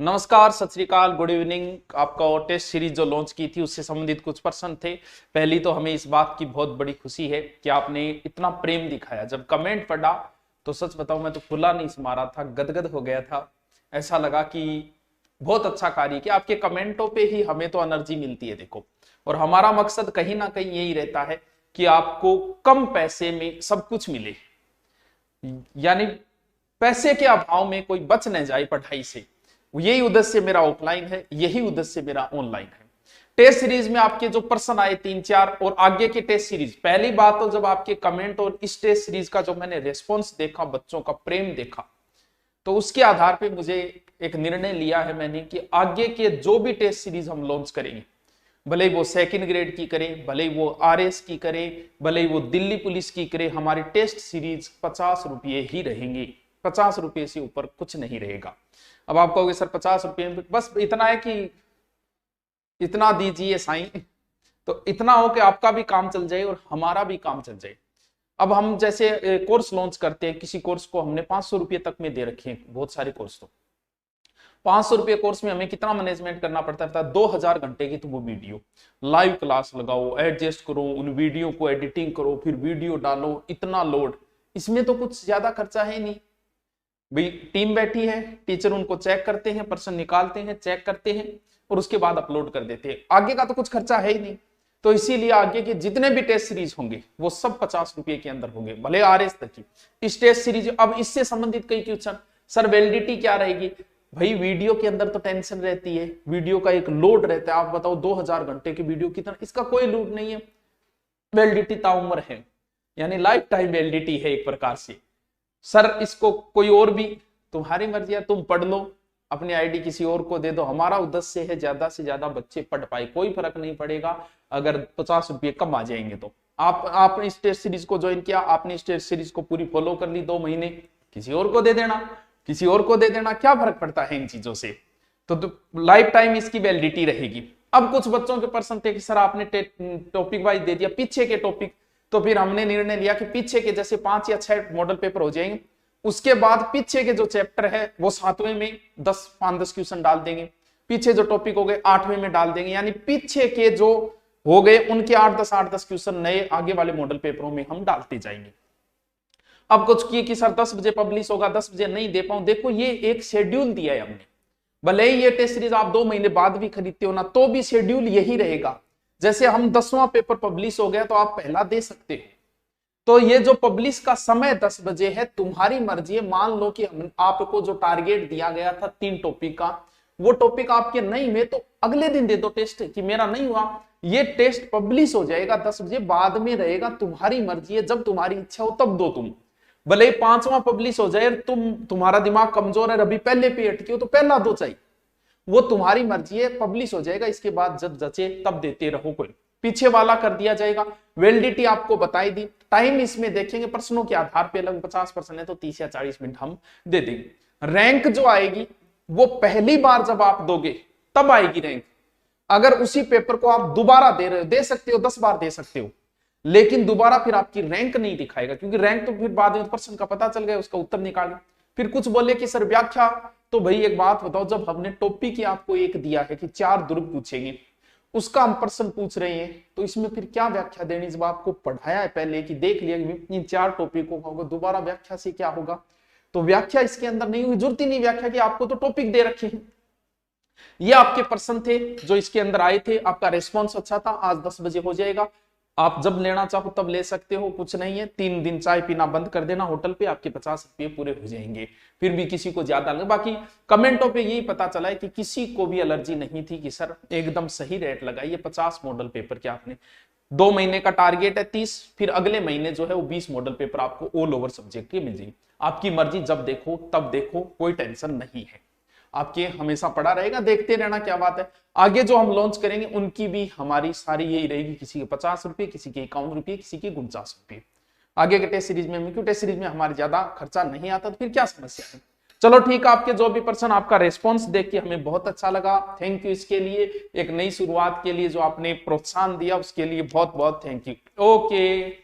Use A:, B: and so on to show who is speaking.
A: नमस्कार, सत श्री अकाल, गुड इवनिंग। आपका और टेस्ट सीरीज जो लॉन्च की थी उससे संबंधित कुछ प्रश्न थे। पहली तो हमें इस बात की बहुत बड़ी खुशी है कि आपने इतना प्रेम दिखाया। जब कमेंट पढ़ा तो सच बताऊं मैं तो फुला नहीं समा रहा था, गदगद हो गया था। ऐसा लगा कि बहुत अच्छा कार्य किया। आपके कमेंटों पे ही हमें तो एनर्जी मिलती है देखो। और हमारा मकसद कहीं ना कहीं यही रहता है कि आपको कम पैसे में सब कुछ मिले, यानी पैसे के अभाव में कोई बच न जाए पढ़ाई से। यही उद्देश्य मेरा ऑफलाइन है, यही उद्देश्य मेरा ऑनलाइन है। टेस्ट सीरीज में आपके जो प्रश्न आए 3-4 और आगे के टेस्ट सीरीज, पहली बात तो जब आपके कमेंट और इस टेस्ट सीरीज का जो मैंने रेस्पॉन्स देखा, बच्चों का प्रेम देखा, तो उसके आधार पे मुझे एक निर्णय लिया है मैंने कि आगे के जो भी टेस्ट सीरीज हम लॉन्च करेंगे, भले ही वो सेकंड ग्रेड की करें, भले ही वो आरएस की करें, भले ही वो दिल्ली पुलिस की करें, हमारी टेस्ट सीरीज 50 रुपये ही रहेंगी। 50 रुपये से ऊपर कुछ नहीं रहेगा। अब आप कहोगे सर 50 रुपये में बस इतना है कि इतना दीजिए साईं, तो इतना हो कि आपका भी काम चल जाए और हमारा भी काम चल जाए। अब हम जैसे कोर्स लॉन्च करते हैं, किसी कोर्स को हमने 500 रुपये तक में दे रखे हैं, बहुत सारे कोर्स। तो 500 रुपये कोर्स में हमें कितना मैनेजमेंट करना पड़ता था? 2000 घंटे की तो वो वीडियो लाइव क्लास लगाओ, एडजस्ट करो, उन वीडियो को एडिटिंग करो, फिर वीडियो डालो, इतना लोड। इसमें तो कुछ ज्यादा खर्चा है नहीं भाई। टीम बैठी है, टीचर उनको चेक करते हैं, प्रश्न निकालते हैं, चेक करते हैं और उसके बाद अपलोड कर देते हैं। आगे का तो कुछ खर्चा है ही नहीं। तो इसीलिए आगे के जितने भी टेस्ट सीरीज होंगे वो सब 50 रुपये के अंदर होंगे, भले आरएस तक की। इस टेस्ट सीरीज अब इससे संबंधित कई क्वेश्चन, सर वैलिडिटी क्या रहेगी? भाई वीडियो के अंदर तो टेंशन रहती है, वीडियो का एक लोड रहता है। आप बताओ 2000 घंटे की वीडियो कितना, इसका कोई लोड नहीं है। वैलिडिटी ताउम्र है, यानी लाइफ टाइम वैलिडिटी है एक प्रकार से। सर इसको कोई और भी, तुम्हारी मर्जी है, तुम पढ़ लो, अपनी आईडी किसी और को दे दो। हमारा उद्देश्य है ज्यादा से ज्यादा बच्चे पढ़ पाए। कोई फर्क नहीं पड़ेगा अगर 50 रुपये कम आ जाएंगे तो। आप इस टेस्ट सीरीज को ज्वाइन किया, आपने इस टेस्ट सीरीज को पूरी फॉलो कर ली 2 महीने, किसी और को दे देना, किसी और को दे देना, क्या फर्क पड़ता है इन चीजों से? तो लाइफ टाइम इसकी वैलिडिटी रहेगी। अब कुछ बच्चों के प्रश्न थे कि सर आपने टॉपिक वाइज दे दिया, पीछे के टॉपिक। तो फिर हमने निर्णय लिया कि पीछे के जैसे 5 या 6 मॉडल पेपर हो जाएंगे, उसके बाद पीछे के जो चैप्टर है वो 7वें में 5-10 क्वेश्चन डाल देंगे, पीछे जो टॉपिक हो गए 8वें में डाल देंगे, यानी पीछे के जो हो गए उनके 8-10 क्वेश्चन नए आगे वाले मॉडल पेपरों में हम डालते जाएंगे। अब कुछ किए कि सर 10 बजे पब्लिश होगा, 10 बजे नहीं दे पाऊं। देखो ये एक शेड्यूल दिया है हमने, भले ही ये टेस्ट सीरीज आप 2 महीने बाद भी खरीदते हो ना, तो भी शेड्यूल यही रहेगा। जैसे हम 10वां पेपर पब्लिश हो गया तो आप पहला दे सकते हो, तो ये जो पब्लिश का समय 10 बजे है, तुम्हारी मर्जी है। मान लो कि हम आपको जो टारगेट दिया गया था 3 टॉपिक का, वो टॉपिक आपके नहीं में, तो अगले दिन दे दो टेस्ट कि मेरा नहीं हुआ। ये टेस्ट पब्लिश हो जाएगा 10 बजे, बाद में रहेगा, तुम्हारी मर्जी है, जब तुम्हारी इच्छा हो तब दो तुम। भले ही 5वां पब्लिश हो जाए, तुम्हारा दिमाग कमजोर है, अभी पहले पे अटके हो तो पहला दो चाहिए, वो तुम्हारी मर्जी है। पब्लिश हो जाएगा, इसके बाद जब जचे तब देते रहो, कोई पीछे वाला कर दिया जाएगा। वैलिडिटी आपको बताई दी, टाइम इसमें देखेंगे प्रश्नों के आधार पे, लगभग 50% है तो 30 या 40 मिनट हम दे देंगे। रैंक जो आएगी वो पहली बार जब आप दोगे तब आएगी रैंक। अगर उसी पेपर को आप दोबारा दे रहे हो, दे सकते हो 10 बार दे सकते हो, लेकिन दोबारा फिर आपकी रैंक नहीं दिखाएगा, क्योंकि रैंक तो फिर बाद में प्रश्न का पता चल गया, उसका उत्तर निकाल। फिर कुछ बोले कि सर व्याख्या, तो भाई एक बात बताओ, जब हमने टॉपिक ही आपको एक दिया है कि 4 ध्रुव पूछेंगे, उसका हम प्रश्न पूछ रहे हैं, तो इसमें फिर क्या व्याख्या देनी? जब आपको पढ़ाया है पहले कि देख लिया इन 4 टॉपिकों का, दोबारा व्याख्या से क्या होगा? तो व्याख्या इसके अंदर नहीं हुई, जरूरत ही नहीं व्याख्या की, आपको तो टॉपिक दे रखे हैं। ये आपके प्रश्न थे जो इसके अंदर आए थे। आपका रेस्पॉन्स अच्छा था। आज 10 बजे हो जाएगा, आप जब लेना चाहो तब ले सकते हो, कुछ नहीं है। 3 दिन चाय पीना बंद कर देना होटल पे, आपके 50 रुपये पूरे हो जाएंगे। फिर भी किसी को ज्यादा लगे। बाकी कमेंटों पे यही पता चला है कि किसी को भी एलर्जी नहीं थी कि सर एकदम सही रेट लगाइए। 50 मॉडल पेपर के आपने 2 महीने का टारगेट है 30, फिर अगले महीने जो है वो 20 मॉडल पेपर आपको ऑल ओवर सब्जेक्ट के मिल जाएंगे। आपकी मर्जी, जब देखो तब देखो, कोई टेंशन नहीं है। आपके हमेशा पड़ा रहेगा, देखते रहना क्या बात है। आगे जो हम लॉन्च करेंगे उनकी भी हमारी सारी यही रहेगी, किसी के 50 रुपये, किसी के 51 रुपये, किसी के 49 रुपये। आगे के टेस्ट सीरीज में, क्योंकि टेस्ट सीरीज में हमारे ज्यादा खर्चा नहीं आता, तो फिर क्या समस्या है। चलो ठीक है, आपके जो भी पर्सन, आपका रेस्पॉन्स देख के हमें बहुत अच्छा लगा। थैंक यू इसके लिए, एक नई शुरुआत के लिए जो आपने प्रोत्साहन दिया उसके लिए बहुत बहुत थैंक यू। ओके।